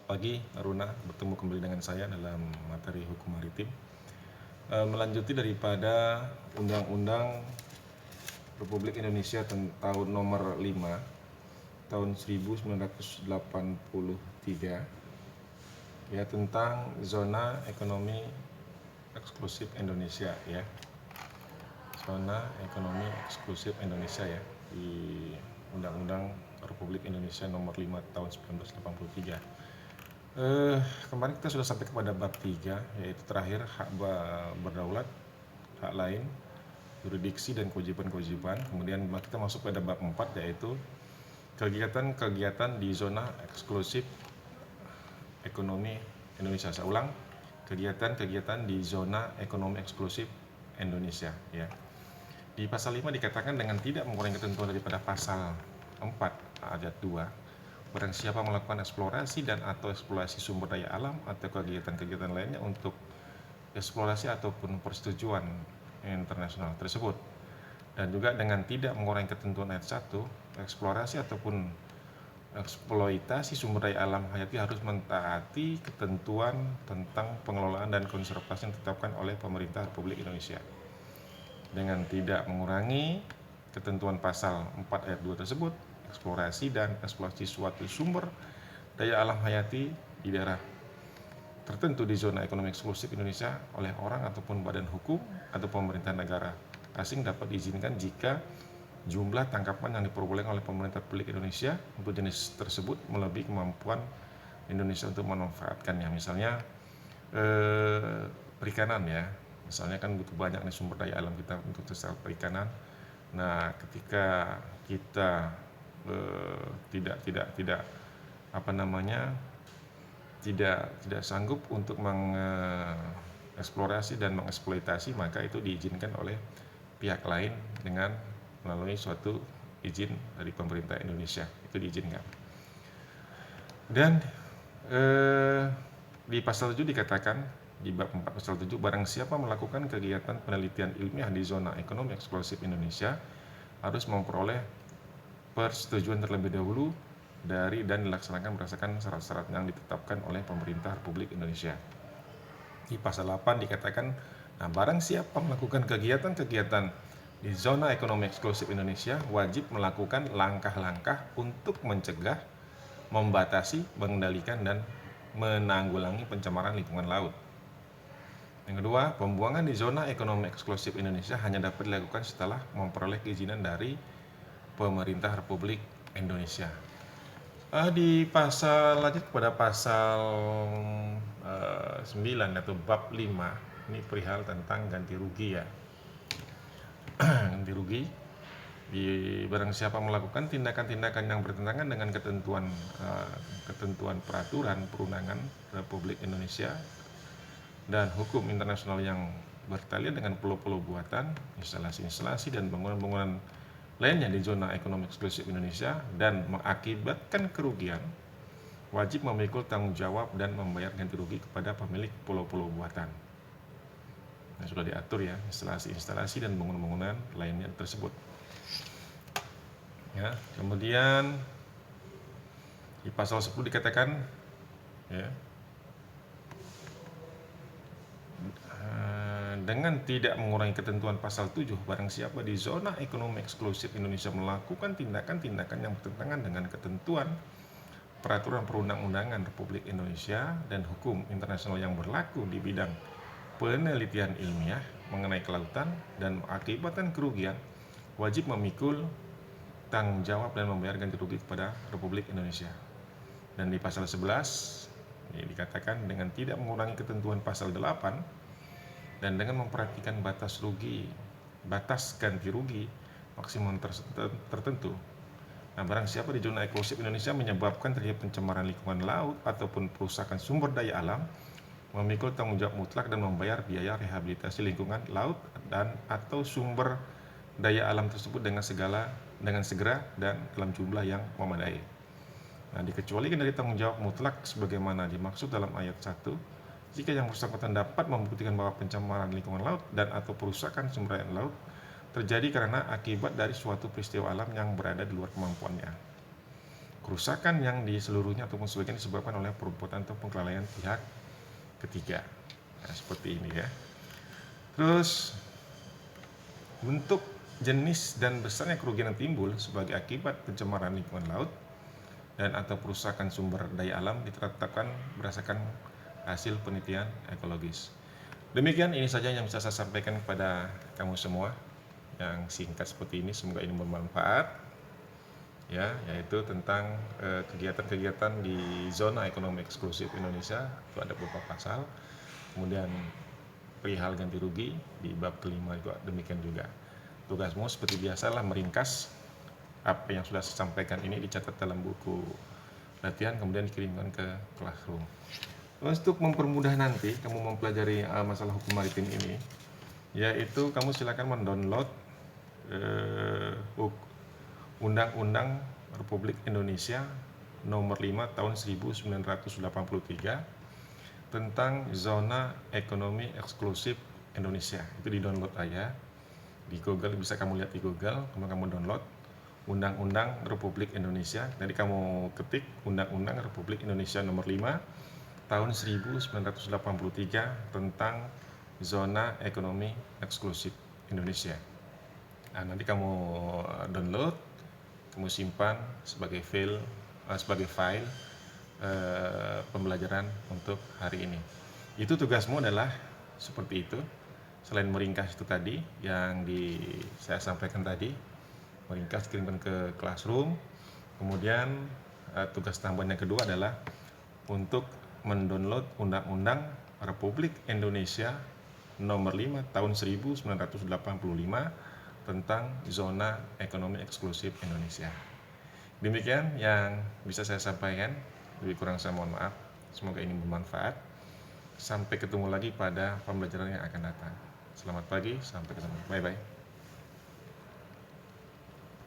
Selamat pagi, Aruna. Bertemu kembali dengan saya dalam materi hukum maritim. Melanjuti daripada Undang-Undang Republik Indonesia tahun nomor 5 tahun 1983 ya, tentang zona ekonomi eksklusif Indonesia ya. Zona ekonomi eksklusif Indonesia ya, di Undang-Undang Republik Indonesia nomor 5 tahun 1983. Kemarin kita sudah sampai kepada bab 3, yaitu terakhir hak berdaulat, hak lain, yurisdiksi dan kewajiban-kewajiban. Kemudian kita masuk pada bab 4, yaitu kegiatan-kegiatan di zona eksklusif ekonomi Indonesia. Saya ulang, kegiatan-kegiatan di zona ekonomi eksklusif Indonesia ya. Di pasal 5 dikatakan dengan tidak mengurangi ketentuan daripada pasal 4 ayat 2, barang siapa melakukan eksplorasi dan atau eksplorasi sumber daya alam atau kegiatan-kegiatan lainnya untuk eksplorasi ataupun persetujuan internasional tersebut, dan juga dengan tidak mengurangi ketentuan ayat 1, eksplorasi ataupun eksploitasi sumber daya alam hayati harus mentaati ketentuan tentang pengelolaan dan konservasi yang ditetapkan oleh pemerintah Republik Indonesia. Dengan tidak mengurangi ketentuan pasal 4 ayat 2 tersebut, eksplorasi dan eksploitasi suatu sumber daya alam hayati di daerah tertentu di zona ekonomi eksklusif Indonesia oleh orang ataupun badan hukum atau pemerintah negara asing dapat diizinkan jika jumlah tangkapan yang diperbolehkan oleh pemerintah Republik Indonesia untuk jenis tersebut melebihi kemampuan Indonesia untuk memanfaatkannya. Misalnya perikanan ya, misalnya kan butuh banyak nih sumber daya alam kita untuk usaha perikanan. Nah, ketika kita tidak sanggup untuk mengeksplorasi dan mengeksploitasi, maka itu diizinkan oleh pihak lain dengan melalui suatu izin dari pemerintah Indonesia, itu diizinkan. Dan di pasal 7 dikatakan, di bab 4 pasal 7, barang siapa melakukan kegiatan penelitian ilmiah di zona ekonomi eksklusif Indonesia harus memperoleh persetujuan terlebih dahulu dari dan dilaksanakan berdasarkan syarat-syarat yang ditetapkan oleh pemerintah Republik Indonesia. Di pasal 8 dikatakan, nah, barang siapa melakukan kegiatan-kegiatan di zona ekonomi eksklusif Indonesia wajib melakukan langkah-langkah untuk mencegah, membatasi, mengendalikan, dan menanggulangi pencemaran lingkungan laut. Yang kedua, pembuangan di zona ekonomi eksklusif Indonesia hanya dapat dilakukan setelah memperoleh keizinan dari pemerintah Republik Indonesia. Di pasal lanjut pada pasal 9 atau bab 5, ini perihal tentang ganti rugi ya. Ganti rugi, barang siapa melakukan tindakan-tindakan yang bertentangan dengan ketentuan peraturan perundangan Republik Indonesia dan hukum internasional yang bertalian dengan pulau-pulau buatan, instalasi-instalasi dan bangunan-bangunan lainnya di zona ekonomi eksklusif Indonesia dan mengakibatkan kerugian, wajib memikul tanggung jawab dan membayar ganti rugi kepada pemilik pulau-pulau buatan. Nah, sudah diatur ya, instalasi-instalasi dan bangunan-bangunan lainnya tersebut. Ya, kemudian di pasal 10 dikatakan ya, dengan tidak mengurangi ketentuan pasal 7, barang siapa di zona ekonomi eksklusif Indonesia melakukan tindakan-tindakan yang bertentangan dengan ketentuan peraturan perundang-undangan Republik Indonesia dan hukum internasional yang berlaku di bidang penelitian ilmiah mengenai kelautan dan mengakibatkan kerugian, wajib memikul tanggung jawab dan membayar ganti rugi kepada Republik Indonesia. Dan di pasal 11 dikatakan dengan tidak mengurangi ketentuan pasal 8 dan dengan memperhatikan batas ganti rugi maksimum tertentu. Nah, barang siapa di zona eksklusif Indonesia menyebabkan terjadi pencemaran lingkungan laut ataupun perusakan sumber daya alam, memikul tanggung jawab mutlak dan membayar biaya rehabilitasi lingkungan laut dan atau sumber daya alam tersebut dengan segera dan dalam jumlah yang memadai. Nah, dikecualikan dari tanggung jawab mutlak sebagaimana dimaksud dalam ayat 1 jika yang bersangkutan dapat membuktikan bahwa pencemaran lingkungan laut dan atau perusakan sumber daya laut terjadi karena akibat dari suatu peristiwa alam yang berada di luar kemampuannya. kerusakan yang di seluruhnya ataupun sebagian disebabkan oleh perbuatan ataupun kelalaian pihak ketiga. Nah, seperti ini ya. Terus bentuk, jenis dan besarnya kerugian yang timbul sebagai akibat pencemaran lingkungan laut dan atau perusakan sumber daya alam ditetapkan berdasarkan hasil penelitian ekologis. Demikian ini saja yang bisa saya sampaikan kepada kamu semua yang singkat seperti ini, semoga ini bermanfaat ya, yaitu tentang kegiatan-kegiatan di zona ekonomi eksklusif Indonesia. Itu ada beberapa pasal, kemudian perihal ganti rugi di bab kelima juga demikian juga. Tugasmu seperti biasalah meringkas apa yang sudah saya sampaikan ini, dicatat dalam buku latihan kemudian dikirimkan ke classroom. Untuk mempermudah nanti kamu mempelajari masalah hukum maritim ini, yaitu kamu silakan mendownload Undang-Undang Republik Indonesia Nomor 5 Tahun 1983 tentang Zona Ekonomi Eksklusif Indonesia. Itu di-download aja di Google, bisa kamu lihat di Google, kemudian kamu download Undang-Undang Republik Indonesia. Jadi kamu ketik Undang-Undang Republik Indonesia Nomor 5 Tahun 1983 tentang Zona Ekonomi Eksklusif Indonesia. Nah, nanti kamu download, kamu simpan sebagai file pembelajaran untuk hari ini. Itu tugasmu adalah seperti itu. Selain meringkas itu tadi yang saya sampaikan tadi, meringkas kirimkan ke classroom. Kemudian tugas tambahan yang kedua adalah untuk mendownload Undang-Undang Republik Indonesia Nomor 5 Tahun 1985 tentang Zona Ekonomi Eksklusif Indonesia. Demikian yang bisa saya sampaikan, lebih kurang saya mohon maaf. Semoga ini bermanfaat. Sampai ketemu lagi pada pembelajaran yang akan datang. Selamat pagi, sampai ketemu. Bye-bye.